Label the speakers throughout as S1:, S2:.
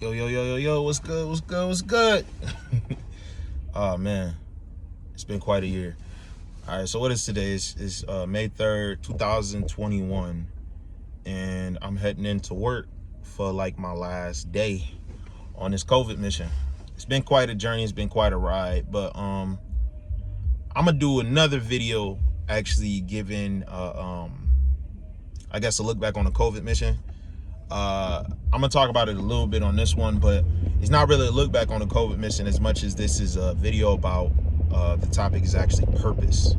S1: Yo, what's good? Oh man, it's been quite a year. All right, so what is today? It's May 3rd, 2021, and I'm heading into work for like my last day on this COVID mission. It's been quite a journey, it's been quite a ride, but I'm gonna do another video actually giving I guess a look back on the COVID mission. I'm gonna talk about it a little bit on this one, but it's not really a look back on the COVID mission as much as this is a video about the topic is actually purpose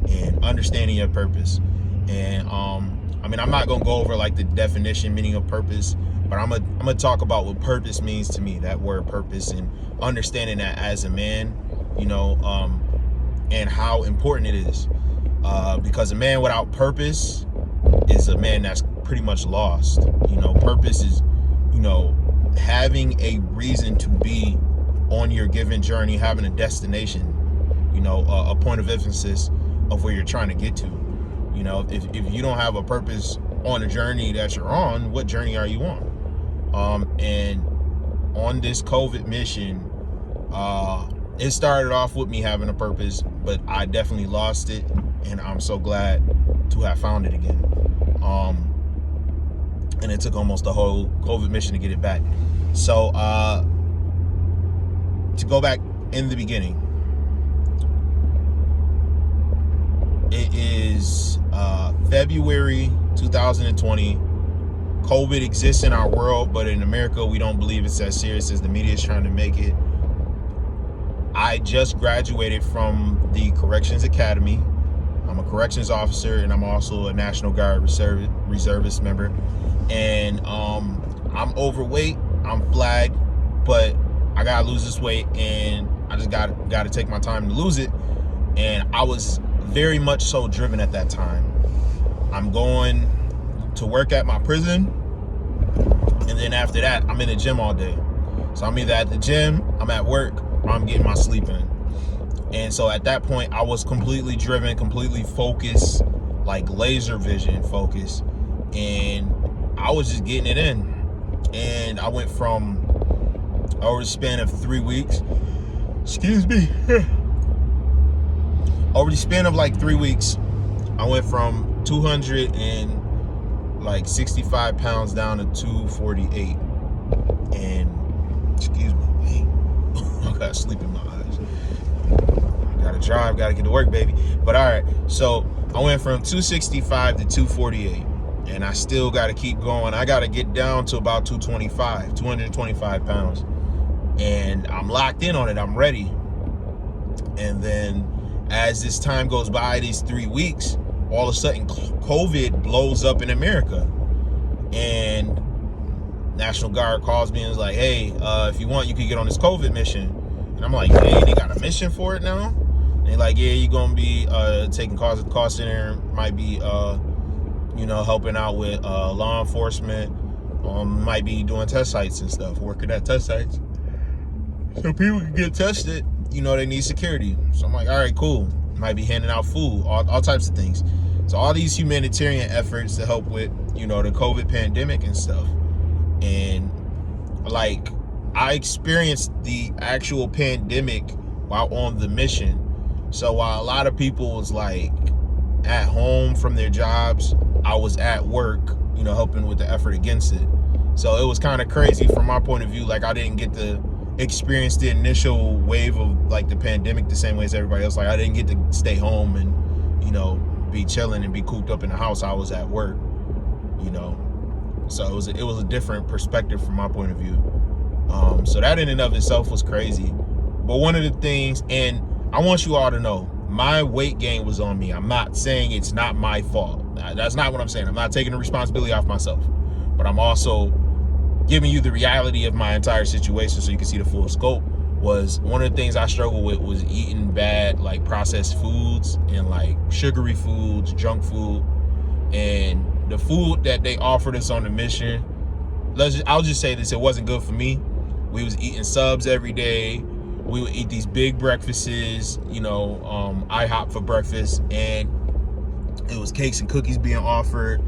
S1: and understanding your purpose. And I mean, I'm not gonna go over like the definition, meaning of purpose, but I'm gonna talk about what purpose means to me, that word purpose, and understanding that as a man, you know, and how important it is, because a man without purpose is a man that's pretty much lost. You know, purpose is, you know, having a reason to be on your given journey, having a destination, you know, a point of emphasis of where you're trying to get to. You know, if you don't have a purpose on the journey that you're on, what journey are you on? And on this COVID mission, it started off with me having a purpose, but I definitely lost it, and I'm so glad to have found it again. And it took almost the whole COVID mission to get it back. So to go back in the beginning, it is February 2020. COVID exists in our world, but in America, we don't believe it's as serious as the media is trying to make it. I just graduated from the Corrections Academy. I'm a corrections officer, and I'm also a National Guard reservist member. And I'm overweight, I'm flagged, but I gotta lose this weight, and I just gotta take my time to lose it. And I was very much so driven at that time. I'm going to work at my prison, and then after that, I'm in the gym all day. So I'm either at the gym, I'm at work, or I'm getting my sleep in. And so at that point, I was completely driven, completely focused, like laser vision focused, and I was just getting it in. And I went from, over the span of 3 weeks, over the span of like 3 weeks, I went from 265 pounds down to 248. And, excuse me, I got sleep in my eyes. Gotta drive, gotta get to work, baby. But all right, so I went from 265 to 248, and I still gotta keep going. I gotta get down to about 225 pounds, and I'm locked in on it. I'm ready. And then as this time goes by, these 3 weeks, all of a sudden COVID blows up in America, and National Guard calls me and is like, hey, if you want, you can get on this COVID mission. And I'm like, hey, they got a mission for it now? And they're like, yeah, you're gonna be taking calls at the call center, might be you know, helping out with law enforcement, might be doing test sites and stuff, working at test sites, so people can get tested. You know, they need security. So I'm like, all right, cool. Might be handing out food, all types of things. So all these humanitarian efforts to help with, you know, the COVID pandemic and stuff. And like, I experienced the actual pandemic while on the mission. So while a lot of people was like at home from their jobs, I was at work, you know, helping with the effort against it. So it was kind of crazy from my point of view. Like, I didn't get to experience the initial wave of like the pandemic the same way as everybody else. Like, I didn't get to stay home and, you know, be chilling and be cooped up in the house. I was at work, you know. So it was a different perspective from my point of view. So that in and of itself was crazy. But one of the things, and I want you all to know, my weight gain was on me. I'm not saying it's not my fault. That's not what I'm saying. I'm not taking the responsibility off myself. But I'm also giving you the reality of my entire situation so you can see the full scope. Was one of the things I struggled with was eating bad, like processed foods and like sugary foods, junk food. And the food that they offered us on the mission, I'll just say this, it wasn't good for me. We was eating subs every day. We would eat these big breakfasts, you know, IHOP for breakfast, and it was cakes and cookies being offered.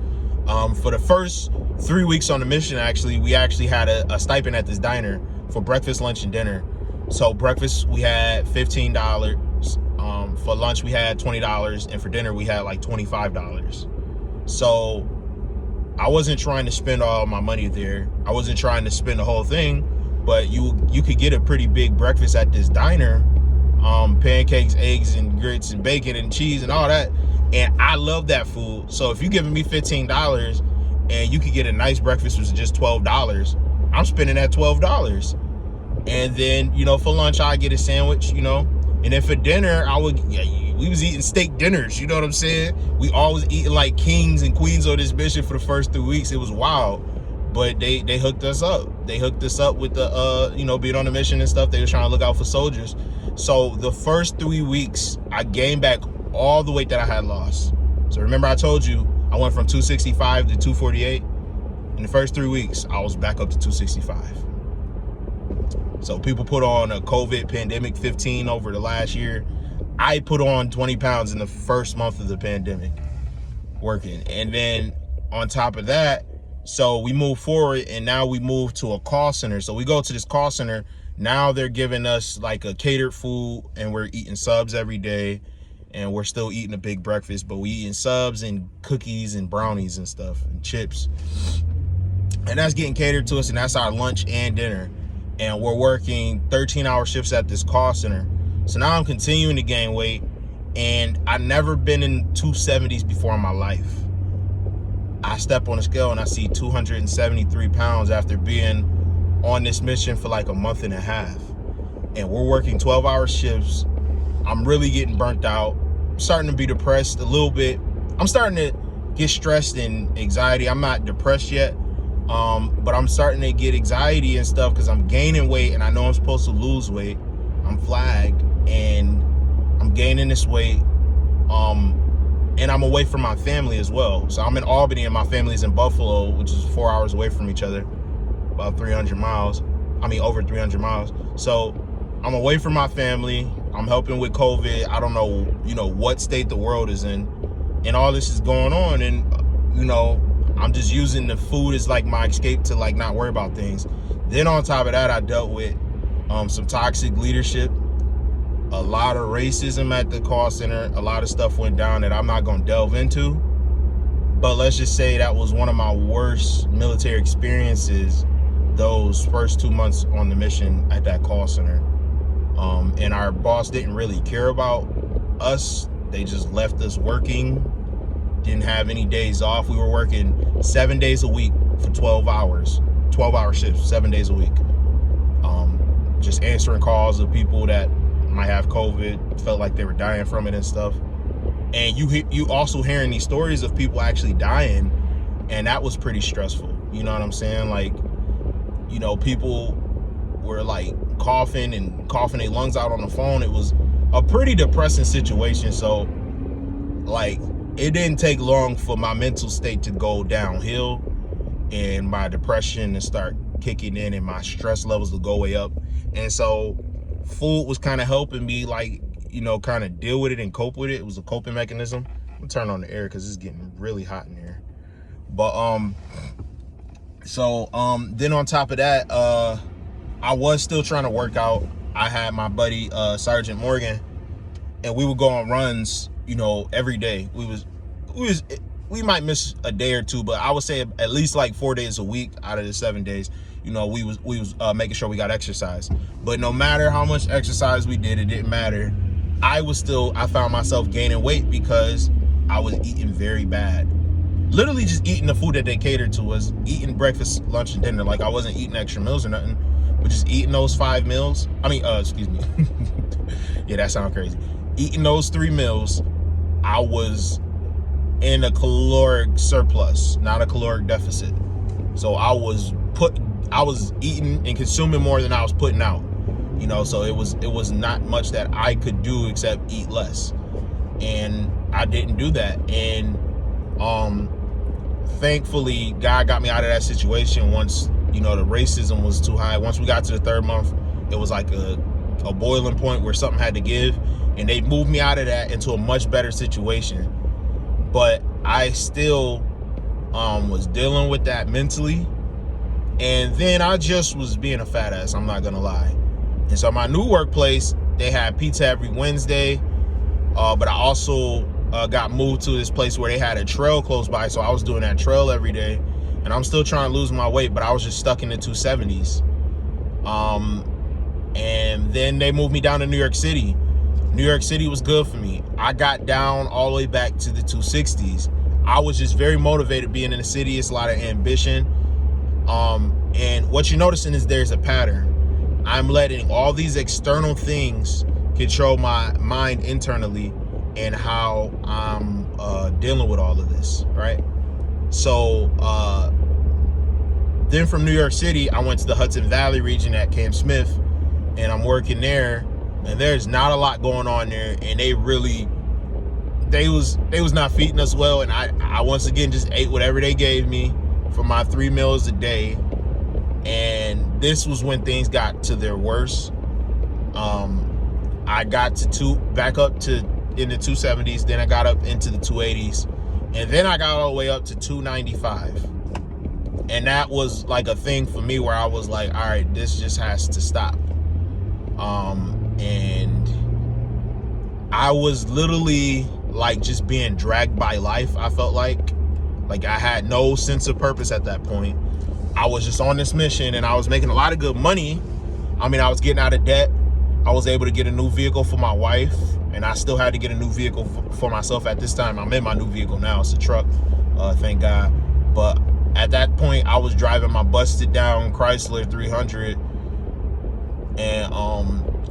S1: For the first 3 weeks on the mission, actually, we actually had a stipend at this diner for breakfast, lunch, and dinner. So breakfast, we had $15. For lunch, we had $20. And for dinner, we had like $25. So I wasn't trying to spend all my money there. I wasn't trying to spend the whole thing, but you could get a pretty big breakfast at this diner. Pancakes, eggs, and grits, and bacon, and cheese, and all that. And I love that food. So if you're giving me $15 and you could get a nice breakfast with just $12, I'm spending that $12. And then, you know, for lunch, I get a sandwich, you know. And then for dinner, we was eating steak dinners, you know what I'm saying? We always eating like kings and queens on this mission for the first 3 weeks. It was wild. But they hooked us up. They hooked us up with the, you know, being on a mission and stuff. They were trying to look out for soldiers. So the first 3 weeks, I gained back all the weight that I had lost. So remember I told you, I went from 265 to 248. In the first 3 weeks, I was back up to 265. So people put on a COVID pandemic 15 over the last year. I put on 20 pounds in the first month of the pandemic working. And then on top of that, so we move forward, and now we move to a call center. So we go to this call center. Now they're giving us like a catered food, and we're eating subs every day, and we're still eating a big breakfast, but we eating subs and cookies and brownies and stuff and chips. And that's getting catered to us, and that's our lunch and dinner. And we're working 13-hour shifts at this call center. So now I'm continuing to gain weight, and I've never been in 270s before in my life. I step on a scale and I see 273 pounds after being on this mission for like a month and a half. And we're working 12-hour shifts. I'm really getting burnt out. I'm starting to be depressed a little bit. I'm starting to get stressed and anxiety. I'm not depressed yet, but I'm starting to get anxiety and stuff because I'm gaining weight, and I know I'm supposed to lose weight. I'm flagged, and I'm gaining this weight. And I'm away from my family as well. So I'm in Albany, and my family's in Buffalo, which is 4 hours away from each other, about 300 miles. I mean, over 300 miles. So I'm away from my family. I'm helping with COVID. I don't know, you know, what state the world is in, and all this is going on. And, you know, I'm just using the food as like my escape to like not worry about things. Then on top of that, I dealt with some toxic leadership, a lot of racism at the call center. A lot of stuff went down that I'm not going to delve into, but let's just say that was one of my worst military experiences, those first 2 months on the mission at that call center. And our boss didn't really care about us. They just left us working, didn't have any days off. We were working 7 days a week for 12 hours, 12-hour shifts, 7 days a week. Just answering calls of people that might have COVID, felt like they were dying from it and stuff. And you also hearing these stories of people actually dying, and that was pretty stressful. You know what I'm saying? Like, you know, people were like coughing their lungs out on the phone. It was a pretty depressing situation. So like, it didn't take long for my mental state to go downhill and my depression to start kicking in and my stress levels to go way up. And so food was kind of helping me, like, you know, kind of deal with it and cope with it. It was a coping mechanism. I'm gonna turn on the air because it's getting really hot in here. But then on top of that, I was still trying to work out. I had my buddy Sergeant Morgan, and we would go on runs, you know, every day. We might miss a day or two, but I would say at least like 4 days a week out of the 7 days, you know, we was making sure we got exercise. But no matter how much exercise we did, it didn't matter. I found myself gaining weight because I was eating very bad. Literally just eating the food that they catered to us, eating breakfast, lunch, and dinner. Like, I wasn't eating extra meals or nothing, but just eating those 5 meals. I mean, excuse me. Yeah, that sounds crazy. Eating those 3 meals, I was in a caloric surplus, not a caloric deficit. So I was eating and consuming more than I was putting out, you know. So it was not much that I could do except eat less, and I didn't do that. And thankfully God got me out of that situation once, you know, the racism was too high. Once we got to the 3rd month, it was like a boiling point where something had to give, and they moved me out of that into a much better situation. But I still was dealing with that mentally. And then I just was being a fat ass, I'm not gonna lie. And so my new workplace, they had pizza every Wednesday, but I also got moved to this place where they had a trail close by, so I was doing that trail every day. And I'm still trying to lose my weight, but I was just stuck in the 270s. And then they moved me down to New York City. New York City was good for me. I got down all the way back to the 260s. I was just very motivated being in the city. It's a lot of ambition. And what you're noticing is there's a pattern. I'm letting all these external things control my mind internally and how I'm dealing with all of this, right? So then from New York City, I went to the Hudson Valley region at Camp Smith, and I'm working there, and there's not a lot going on there, and they was not feeding us well, and I once again just ate whatever they gave me for my 3 meals a day. And this was when things got to their worst. I got to back up to in the 270s, then I got up into the 280s, and then I got all the way up to 295. And that was like a thing for me where I was like, all right, this just has to stop. And I was literally like just being dragged by life. I felt like I had no sense of purpose at that point. I was just on this mission, and I was making a lot of good money. I mean, I was getting out of debt. I was able to get a new vehicle for my wife, and I still had to get a new vehicle for myself at this time. I'm in my new vehicle now. It's a truck, thank God. But at that point, I was driving my busted down Chrysler 300, and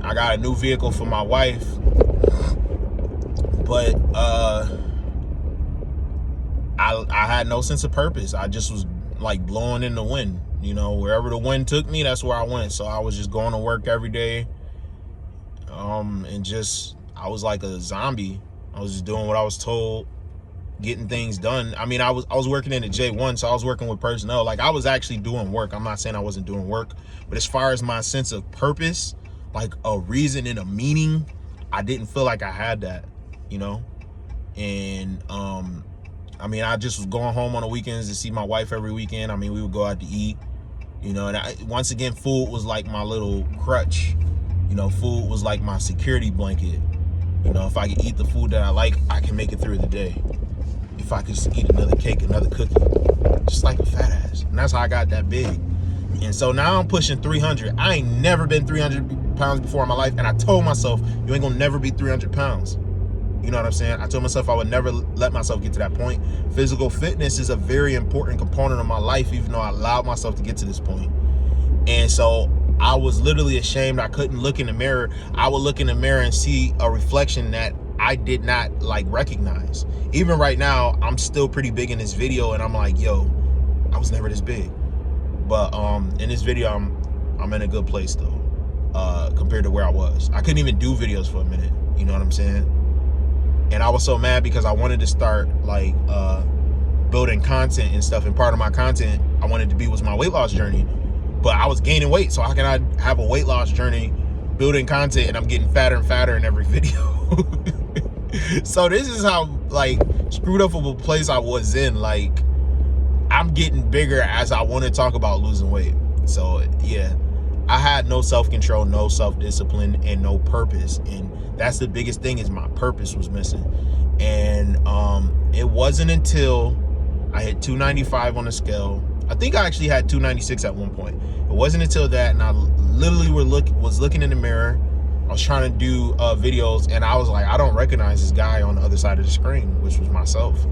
S1: I got a new vehicle for my wife. But I had no sense of purpose. I just was like blowing in the wind, you know, wherever the wind took me, that's where I went. So I was just going to work every day, and just I was like a zombie. I was just doing what I was told, getting things done. I mean, I was working in the J1, so I was working with personnel. Like, I was actually doing work. I'm not saying I wasn't doing work, but as far as my sense of purpose, like a reason and a meaning, I didn't feel like I had that, you know. And I mean, I just was going home on the weekends to see my wife every weekend. I mean, we would go out to eat, you know, and once again, food was like my little crutch. You know, food was like my security blanket. You know, if I could eat the food that I like, I can make it through the day. If I could just eat another cake, another cookie, just like a fat ass. And that's how I got that big. And so now I'm pushing 300. I ain't never been 300 pounds before in my life. And I told myself, you ain't gonna never be 300 pounds. You know what I'm saying? I told myself I would never let myself get to that point. Physical fitness is a very important component of my life, even though I allowed myself to get to this point. And so I was literally ashamed. I couldn't look in the mirror. I would look in the mirror and see a reflection that I did not like recognize. Even right now, I'm still pretty big in this video, and I'm like, yo, I was never this big. But in this video, I'm in a good place though, compared to where I was. I couldn't even do videos for a minute. You know what I'm saying? And I was so mad because I wanted to start like building content and stuff. And part of my content I wanted to be was my weight loss journey. But I was gaining weight, so how can I have a weight loss journey, building content, and I'm getting fatter and fatter in every video? So this is how like screwed up of a place I was in. Like, I'm getting bigger as I want to talk about losing weight. So yeah, I had no self-control, no self-discipline, and no purpose. And that's the biggest thing, is my purpose was missing. And it wasn't until I hit 295 on the scale. I think I actually had 296 at one point. It wasn't until that, and I literally was looking in the mirror. I was trying to do videos, and I was like, I don't recognize this guy on the other side of the screen, which was myself.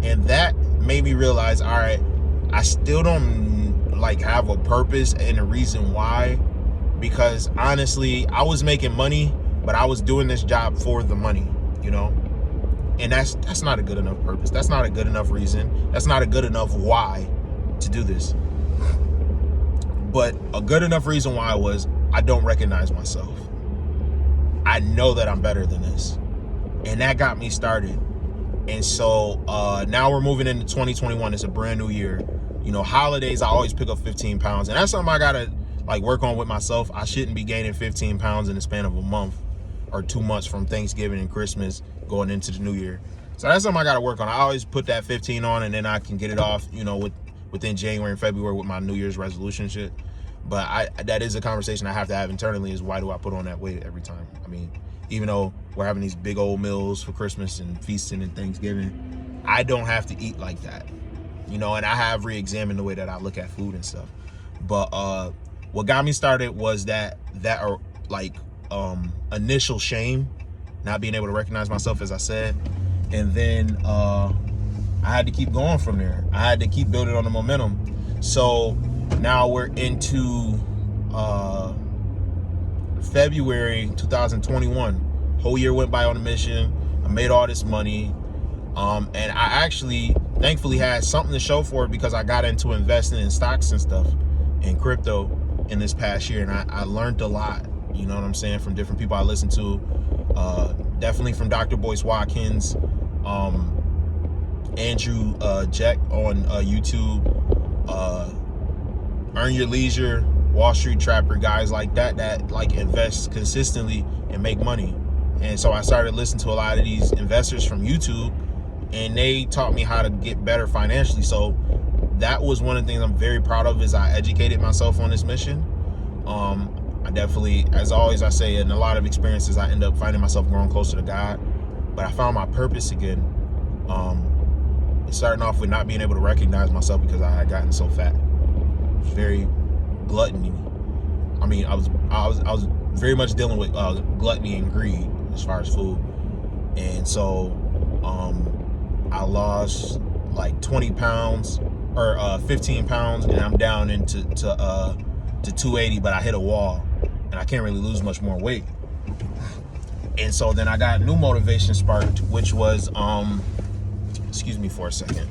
S1: And that made me realize, all right, I still don't like have a purpose and a reason why, because honestly, I was making money, but I was doing this job for the money, you know? And that's not a good enough purpose. That's not a good enough reason. That's not a good enough why to do this. But a good enough reason why was, I don't recognize myself. I know that I'm better than this. And that got me started. And so now we're moving into 2021. It's a brand new year. You know, holidays, I always pick up 15 pounds. And that's something I gotta like work on with myself. I shouldn't be gaining 15 pounds in the span of a month or 2 months from Thanksgiving and Christmas going into the new year. So that's something I got to work on. I always put that 15 on, and then I can get it off, you know, within January and February with my New Year's resolution shit. But that is a conversation I have to have internally, is why do I put on that weight every time? I mean, even though we're having these big old meals for Christmas and feasting and Thanksgiving, I don't have to eat like that, you know, and I have re-examined the way that I look at food and stuff. But what got me started was that initial shame, not being able to recognize myself, as I said. And then I had to keep going from there. I had to keep building on the momentum. So now we're into February 2021. Whole year went by on a mission. I made all this money. And I actually, thankfully, had something to show for it, because I got into investing in stocks and stuff, in crypto, in this past year. And I learned a lot, you know what I'm saying, from different people I listened to. Definitely from Dr. Boyce Watkins, Andrew Jack on YouTube, Earn Your Leisure, Wall Street Trapper, guys like that like invest consistently and make money. And so I started listening to a lot of these investors from YouTube, and they taught me how to get better financially. So that was one of the things I'm very proud of, is I educated myself on this mission. I definitely, as always I say, in a lot of experiences, I end up finding myself growing closer to God. But I found my purpose again. Starting off with not being able to recognize myself because I had gotten so fat. Very gluttony. I mean, I was very much dealing with gluttony and greed as far as food. And so I lost like 20 pounds or 15 pounds, and I'm down into to 280, but I hit a wall and I can't really lose much more weight. And so then I got new motivation sparked, which was excuse me for a second.